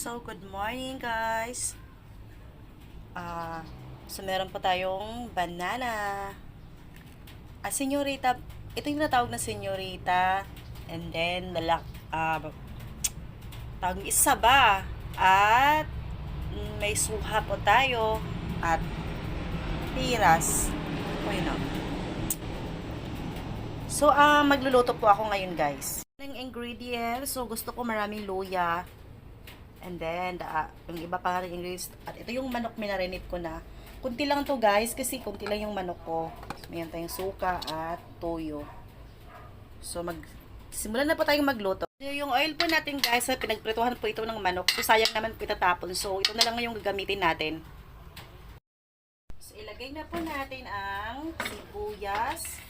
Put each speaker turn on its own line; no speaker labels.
So, good morning guys. So meron po tayong banana. Senyorita, ito yung natawag na senyorita. And then, tawag isa ba? At may suha po tayo. At piras. O yun o. So, magluluto po ako ngayon guys. Ng ingredients, so gusto ko maraming luya. And then, yung iba pa rin ingredients. At ito yung manok minarinate ko na. Kunti lang to guys, kasi kunti lang yung manok ko. Mayroon tayong suka at toyo. So, simulan na po tayong magluto. So, yung oil po natin guys, pinagprituhan po ito ng manok. So, sayang naman po itatapon. So, ito na lang yung gagamitin natin. So, ilagay na po natin ang sibuyas.